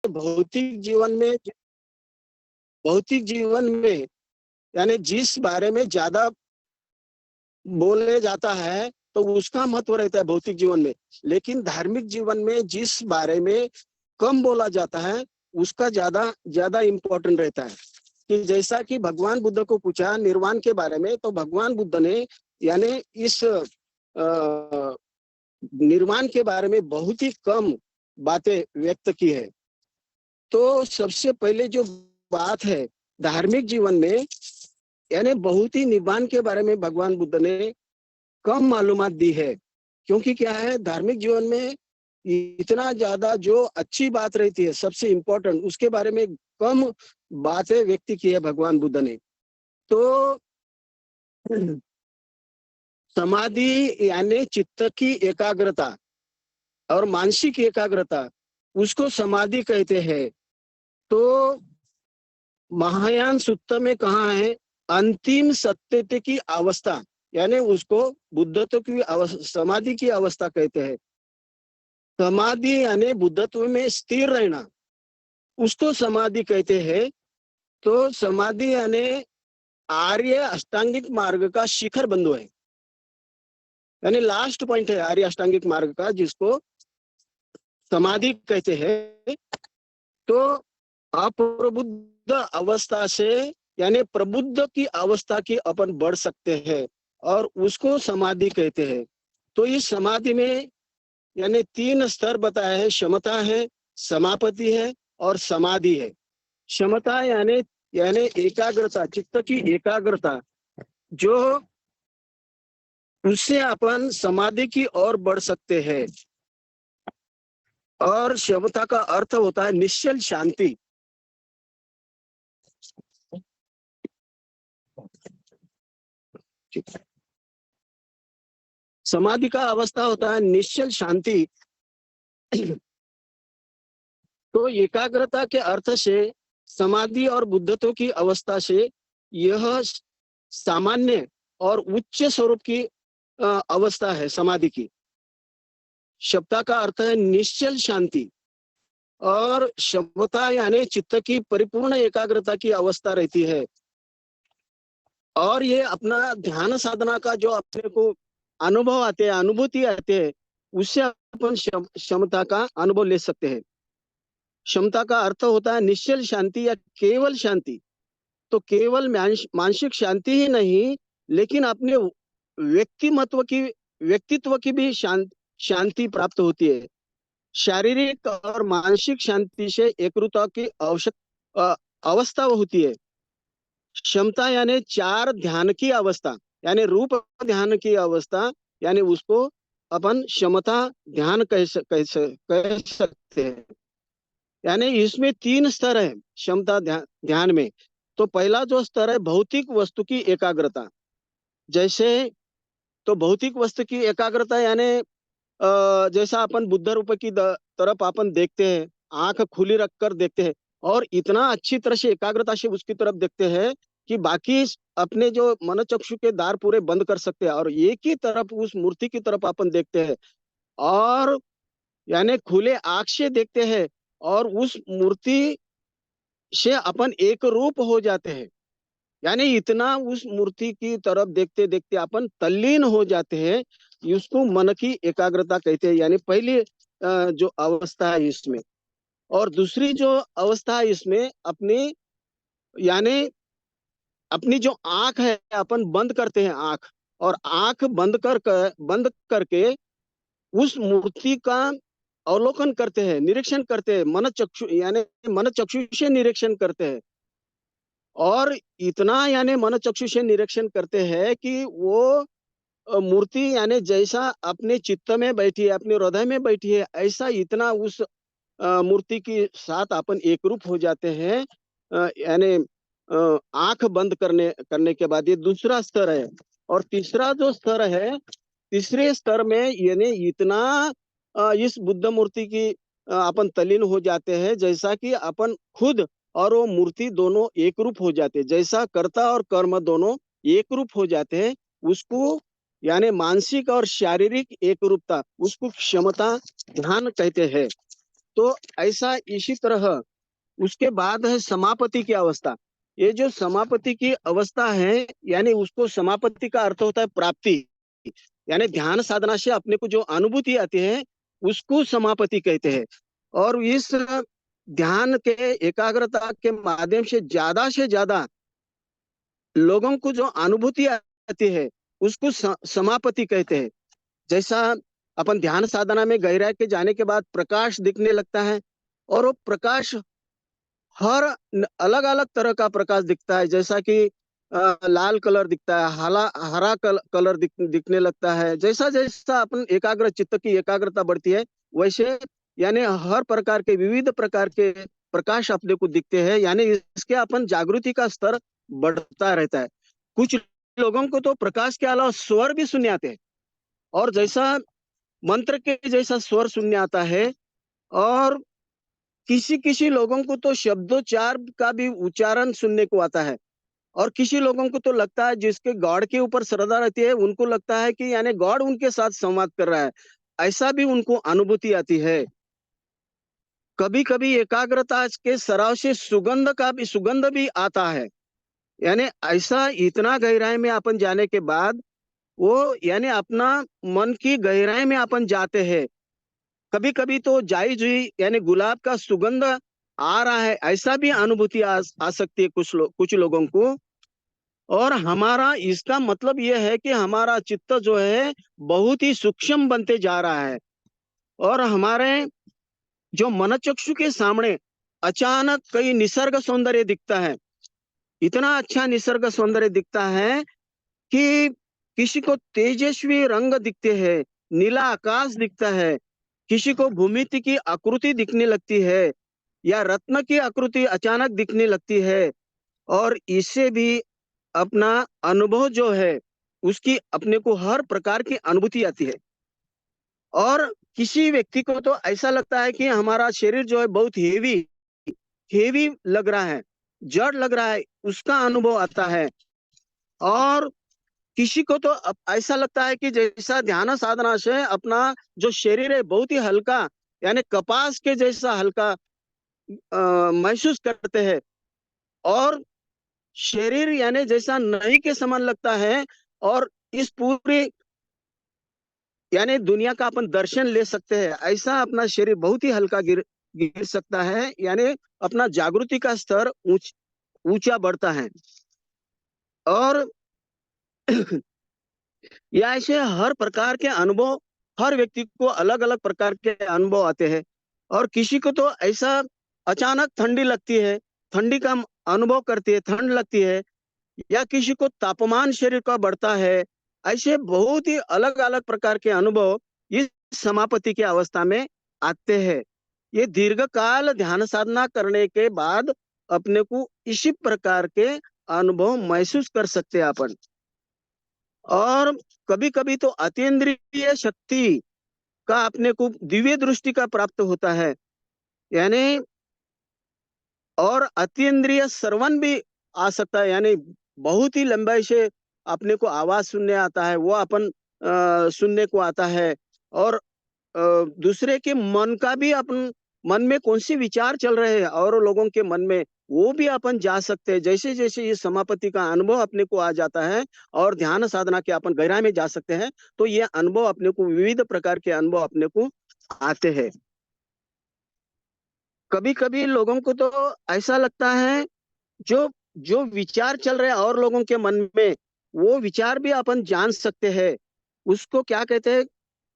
भौतिक जीवन में यानी जिस बारे में ज्यादा बोले जाता है तो उसका महत्व रहता है भौतिक जीवन में, लेकिन धार्मिक जीवन में जिस बारे में कम बोला जाता है उसका ज्यादा ज्यादा इम्पोर्टेंट रहता है। कि जैसा कि भगवान बुद्ध को पूछा निर्वाण के बारे में, तो भगवान बुद्ध ने यानी इस निर्वाण के बारे में बहुत ही कम बातें व्यक्त की है। तो सबसे पहले जो बात है धार्मिक जीवन में, यानी बहुत ही निर्वाण के बारे में भगवान बुद्ध ने कम मालूमात दी है। क्योंकि क्या है, धार्मिक जीवन में इतना ज्यादा जो अच्छी बात रहती है सबसे इम्पोर्टेंट, उसके बारे में कम बातें व्यक्त की है भगवान बुद्ध ने। तो समाधि यानी चित्त की एकाग्रता और मानसिक एकाग्रता, उसको समाधि कहते हैं। तो महायान सूत्र में कहा है अंतिम सत्यता की अवस्था, यानी उसको बुद्धत्व की समाधि की अवस्था कहते हैं। समाधि यानी बुद्धत्व में स्थिर रहना, उसको समाधि कहते हैं। तो समाधि यानी आर्य अष्टांगिक मार्ग का शिखर बिंदु है, यानी लास्ट पॉइंट है आर्य अष्टांगिक मार्ग का, जिसको समाधि कहते हैं। तो अप्रबुद्ध अवस्था से यानी प्रबुद्ध की अवस्था की अपन बढ़ सकते हैं और उसको समाधि कहते हैं। तो इस समाधि में यानी 3 स्तर बताया है, क्षमता है, समापति है और समाधि है। क्षमता यानी एकाग्रता, चित्त की एकाग्रता, जो उससे अपन समाधि की ओर बढ़ सकते हैं। और क्षमता का अर्थ होता है निश्चल शांति। समाधि का अवस्था होता है निश्चल शांति। तो एकाग्रता के अर्थ से समाधि और बुद्धत्व की अवस्था से यह सामान्य और उच्च स्वरूप की अवस्था है समाधि की। शब्द का अर्थ है निश्चल शांति, और क्षमता यानी चित्त की परिपूर्ण एकाग्रता की अवस्था रहती है। और ये अपना ध्यान साधना का जो अपने को अनुभव आते हैं, अनुभूति आते हैं, उससे अपन क्षमता का अनुभव ले सकते हैं। क्षमता का अर्थ होता है निश्चल शांति या केवल शांति। तो केवल मानसिक शांति ही नहीं, लेकिन अपने व्यक्तित्व की भी शांति प्राप्त होती है। शारीरिक और मानसिक शांति से एकरूपता की अवस्था होती है। क्षमता यानी 4 ध्यान की अवस्था, यानी रूप ध्यान की अवस्था, यानी उसको अपन क्षमता ध्यान कह सकते हैं। यानी इसमें 3 स्तर है क्षमता ध्यान में। तो पहला जो स्तर है भौतिक वस्तु की एकाग्रता। जैसे तो भौतिक वस्तु की एकाग्रता यानी जैसा अपन बुद्ध रूप की तरफ अपन देखते हैं, आंख खुली रखकर देखते हैं और इतना अच्छी तरह से एकाग्रता से उसकी तरफ देखते हैं कि बाकी अपने जो मन चक्षु के द्वार पूरे बंद कर सकते हैं और एक ही तरफ उस मूर्ति की तरफ अपन देखते हैं और यानी खुले आंख से देखते हैं और उस मूर्ति से अपन एक रूप हो जाते हैं। यानी इतना उस मूर्ति की तरफ देखते देखते अपन तल्लीन हो जाते हैं, इसको मन की एकाग्रता कहते हैं। यानी पहली जो अवस्था है इसमें। और दूसरी जो अवस्था है इसमें अपनी जो आंख है अपन बंद करते हैं आंख, और आंख बंद करके उस मूर्ति का अवलोकन करते हैं, निरीक्षण करते हैं, मन चक्षु से निरीक्षण करते हैं। और इतना यानी मन चक्षु से निरीक्षण करते हैं कि वो मूर्ति यानी जैसा अपने चित्त में बैठी है, अपने हृदय में बैठी है, ऐसा इतना उस मूर्ति के साथ अपन एक रूप हो जाते हैं। यानी आंख बंद करने के बाद ये दूसरा स्तर है। और तीसरा जो स्तर है, तीसरे स्तर में यानी इतना इस बुद्ध मूर्ति की अपन तल्लीन हो जाते हैं जैसा कि अपन खुद और वो मूर्ति दोनों एक रूप हो जाते हैं, जैसा कर्ता और कर्म दोनों एक रूप हो जाते हैं। उसको यानी मानसिक और शारीरिक एक रूपता, उसको क्षमता ध्यान कहते हैं। तो ऐसा इसी तरह उसके बाद है समापति की अवस्था। ये जो समापति की अवस्था है, यानी उसको समापति का अर्थ होता है प्राप्ति, यानी ध्यान साधना से अपने को जो अनुभूति आती है उसको समापति कहते हैं। और इस ध्यान के एकाग्रता के माध्यम से ज्यादा लोगों को जो अनुभूति आती है उसको समापति कहते हैं। जैसा अपन ध्यान साधना में गहराई के जाने के बाद प्रकाश दिखने लगता है, और वो प्रकाश हर अलग अलग तरह का प्रकाश दिखता है। जैसा कि लाल कलर दिखता है, हरा कलर दिखने लगता है। जैसा जैसा अपन एकाग्र चित्त की एकाग्रता बढ़ती है वैसे यानी हर प्रकार के विविध प्रकार के प्रकाश अपने को दिखते हैं, यानी इसके अपन जागृति का स्तर बढ़ता रहता है। कुछ लोगों को तो प्रकाश के अलावा स्वर भी सुनने आते हैं, और जैसा मंत्र के जैसा स्वर सुनने आता है। और किसी किसी लोगों को तो शब्दोच्चार का भी उच्चारण सुनने को आता है। और किसी लोगों को तो लगता है, जिसके गॉड के ऊपर श्रद्धा रहती है उनको लगता है कि यानी गॉड उनके साथ संवाद कर रहा है, ऐसा भी उनको अनुभूति आती है। कभी कभी एकाग्रता के सराव से सुगंध भी आता है। यानी ऐसा इतना गहराई में अपन जाने के बाद वो यानी अपना मन की गहराई में अपन जाते हैं। कभी कभी तो जाई जुई यानी गुलाब का सुगंध आ रहा है, ऐसा भी अनुभूति आ सकती है कुछ लोगों को। और हमारा इसका मतलब यह है कि हमारा चित्त जो है बहुत ही सूक्ष्म बनते जा रहा है, और हमारे जो मनचक्षु के सामने अचानक कई निसर्ग सौंदर्य दिखता है। इतना अच्छा निसर्ग सौंदर्य दिखता है कि किसी को तेजस्वी रंग दिखते हैं, नीला आकाश दिखता है, किसी को भूमिति की आकृति दिखने लगती है, या रत्न की आकृति अचानक दिखने लगती है। और इससे भी अपना अनुभव जो है उसकी अपने को हर प्रकार की अनुभूति आती है। और किसी व्यक्ति को तो ऐसा लगता है कि हमारा शरीर जो है बहुत हेवी हेवी लग रहा है, जड़ लग रहा है, उसका अनुभव आता है। और किसी को तो ऐसा लगता है कि जैसा ध्यान साधना से अपना जो शरीर है बहुत ही हल्का, यानी कपास के जैसा हल्का महसूस करते हैं। और शरीर यानी जैसा नई के समान लगता है। और इस पूरी यानी दुनिया का अपन दर्शन ले सकते हैं, ऐसा अपना शरीर बहुत ही हल्का गिर गिर सकता है। यानी अपना जागृति का स्तर ऊंचा बढ़ता है। और या ऐसे हर प्रकार के अनुभव, हर व्यक्ति को अलग अलग प्रकार के अनुभव आते हैं। और किसी को तो ऐसा अचानक ठंडी लगती है, ठंडी का अनुभव करती है, ठंड लगती है। या किसी को तापमान शरीर का बढ़ता है। ऐसे बहुत ही अलग अलग प्रकार के अनुभव इस समापति की अवस्था में आते हैं। ये दीर्घकाल ध्यान साधना करने के बाद अपने को इसी प्रकार के अनुभव महसूस कर सकते हैं अपन। और कभी कभी तो अतीन्द्रिय शक्ति का अपने को दिव्य दृष्टि का प्राप्त होता है, यानी और अतीन्द्रिय श्रवण भी आ सकता है। यानी बहुत ही लंबाई से अपने को आवाज सुनने आता है, वो अपन सुनने को आता है। और दूसरे के मन का भी अपन मन में कौन सी विचार चल रहे हैं और लोगों के मन में, वो भी अपन जा सकते हैं। जैसे जैसे ये समापति का अनुभव अपने को आ जाता है और ध्यान साधना के अपन गहराई में जा सकते हैं, तो ये अनुभव अपने को विविध प्रकार के अनुभव अपने को आते हैं। कभी कभी लोगों को तो ऐसा लगता है, जो जो विचार चल रहे हैं और लोगों के मन में, वो विचार भी अपन जान सकते हैं। उसको क्या कहते हैं,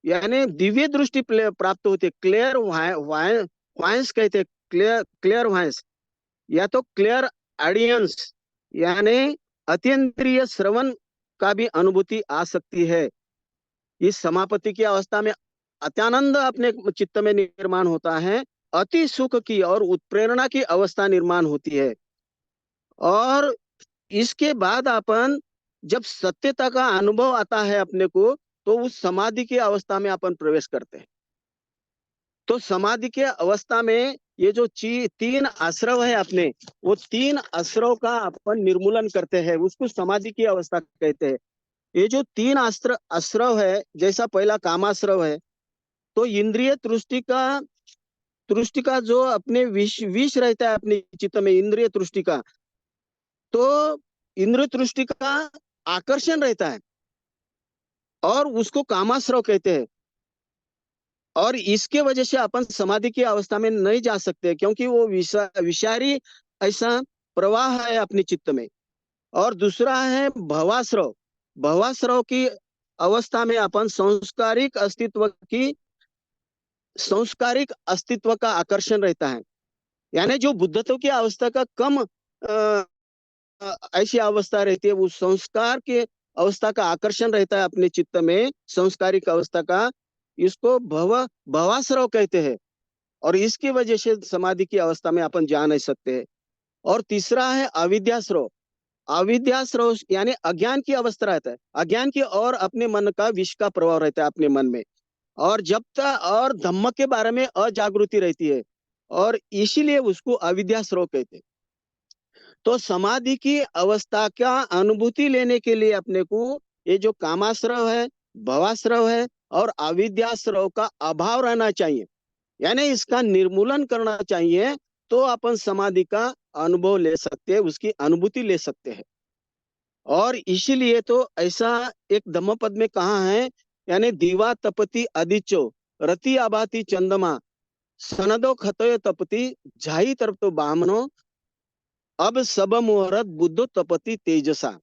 यानी दिव्य दृष्टि प्राप्त होती है, क्लियर वायंस कहते हैं, क्लियर वायंस, या तो क्लियर ऑडियंस, यानी अतीन्द्रिय श्रवण का भी अनुभूति आ सकती है। इस समापति की अवस्था में अत्यानंद अपने चित्त में निर्माण होता है, अति सुख की और उत्प्रेरणा की अवस्था निर्माण होती है। और इसके बाद अपन जब सत्यता का अनुभव आता है अपने को, तो उस समाधि की अवस्था में अपन प्रवेश करते हैं। तो समाधि के अवस्था में ये जो तीन आश्रव है अपने, वो तीन आश्रव का अपन निर्मूलन करते हैं, उसको समाधि की अवस्था कहते हैं। ये जो तीन आश्रव है, जैसा पहला कामाश्रव है, तो इंद्रिय तुष्टि का तृष्टिका जो अपने विष विष रहता है अपने चित्त में, इंद्रिय तृष्टिका, तो इंद्रिय तृष्टिका आकर्षण रहता है और उसको कामाश्रव कहते हैं। और इसके वजह से अपन समाधि की अवस्था में नहीं जा सकते, क्योंकि वो विषारी ऐसा प्रवाह है अपने चित्त में। और दूसरा है भवाश्रव। भवाश्रव की अवस्था में अपन सांस्कारिक अस्तित्व का आकर्षण रहता है। यानी जो बुद्धत्व की अवस्था का कम ऐसी अवस्था रहती है, उस संस्कार के अवस्था का आकर्षण रहता है अपने चित्त में, संस्कारिक अवस्था का। इसको भवाश्रव कहते हैं। और इसकी वजह से समाधि की अवस्था में अपन जा नहीं सकते। और तीसरा है अविद्याश्रव। अविद्याश्रव यानी अज्ञान की अवस्था रहता है, अज्ञान की, और अपने मन का विष का प्रभाव रहता है अपने मन में। और जब तक और धम्म के बारे में अजागृति रहती है, और इसीलिए उसको अविद्याश्रव कहते हैं। तो समाधि की अवस्था का अनुभूति लेने के लिए अपने को ये जो कामाश्रव है, भवाश्रव है और अविद्याश्रव का अभाव रहना चाहिए, यानी इसका निर्मूलन करना चाहिए। तो अपन समाधि का अनुभव ले सकते हैं, उसकी अनुभूति ले सकते हैं। और इसीलिए तो ऐसा एक धम्मपद में कहा है, यानी दीवा तपति अदिचो रति आभाति चंद्रमा सनदो खतय तपति झाई तरफ तो बामनो अब सब मुहूर्त बुद्धो तपति तेजसा।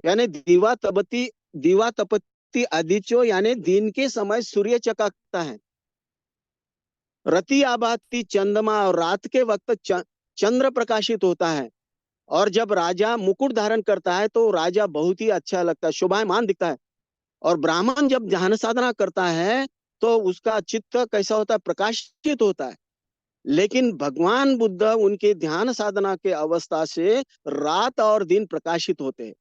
यानी दीवा तपति आदित्यो, यानी दिन के समय सूर्य चकाता है, रति आभाति चंद्रमा, और रात के वक्त चंद्र प्रकाशित होता है। और जब राजा मुकुट धारण करता है तो राजा बहुत ही अच्छा लगता है, शोभायमान दिखता है। और ब्राह्मण जब ध्यान साधना करता है तो उसका चित्त कैसा होता है, प्रकाशित होता है। लेकिन भगवान बुद्ध उनके ध्यान साधना के अवस्था से रात और दिन प्रकाशित होते हैं।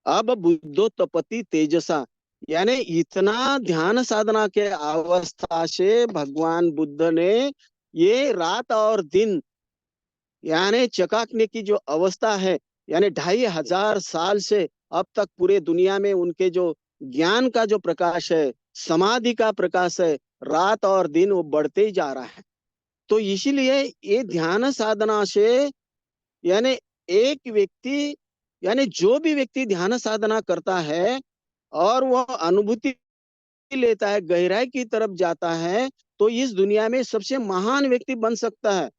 अब बुद्धो तपति तेजसा, यानी इतना ध्यान साधना के अवस्था से भगवान बुद्ध ने ये रात और दिन यानी चकाकने की जो अवस्था है, यानी 2500 साल से अब तक पूरे दुनिया में उनके जो ज्ञान का जो प्रकाश है, समाधि का प्रकाश है, रात और दिन वो बढ़ते ही जा रहा है। तो इसीलिए ये ध्यान साधना से, यानी एक व्यक्ति, यानी जो भी व्यक्ति ध्यान साधना करता है और वह अनुभूति लेता है, गहराई की तरफ जाता है, तो इस दुनिया में सबसे महान व्यक्ति बन सकता है।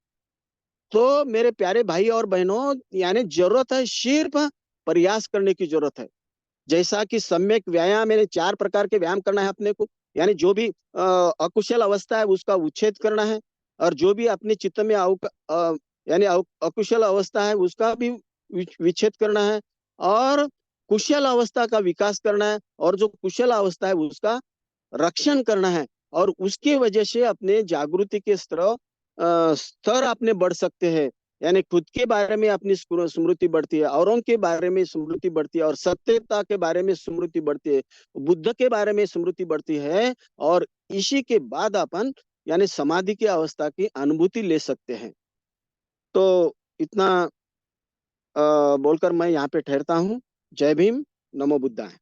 तो मेरे प्यारे भाई और बहनों, यानी जरूरत है सिर्फ प्रयास करने की जरूरत है। जैसा कि सम्यक व्यायाम, यानी 4 प्रकार के व्यायाम करना है अपने को, यानी जो भी अकुशल अवस्था है उसका उच्छेद करना है, और जो भी अपने चित्त में यानी अकुशल अवस्था है उसका भी विच्छेद करना है, और कुशल अवस्था का विकास करना है, और जो कुशल अवस्था है उसका रक्षण करना है। और उसकी वजह से अपने जागृति के स्तर अपने बढ़ सकते हैं। यानी खुद के बारे में अपनी स्मृति बढ़ती है, औरों के बारे में स्मृति बढ़ती है, और सत्यता के बारे में स्मृति बढ़ती है, बुद्ध के बारे में स्मृति बढ़ती है। और इसी के बाद अपन यानी समाधि की अवस्था की अनुभूति ले सकते हैं। तो इतना बोलकर मैं यहाँ पे ठहरता हूँ। जय भीम, नमो बुद्धाय।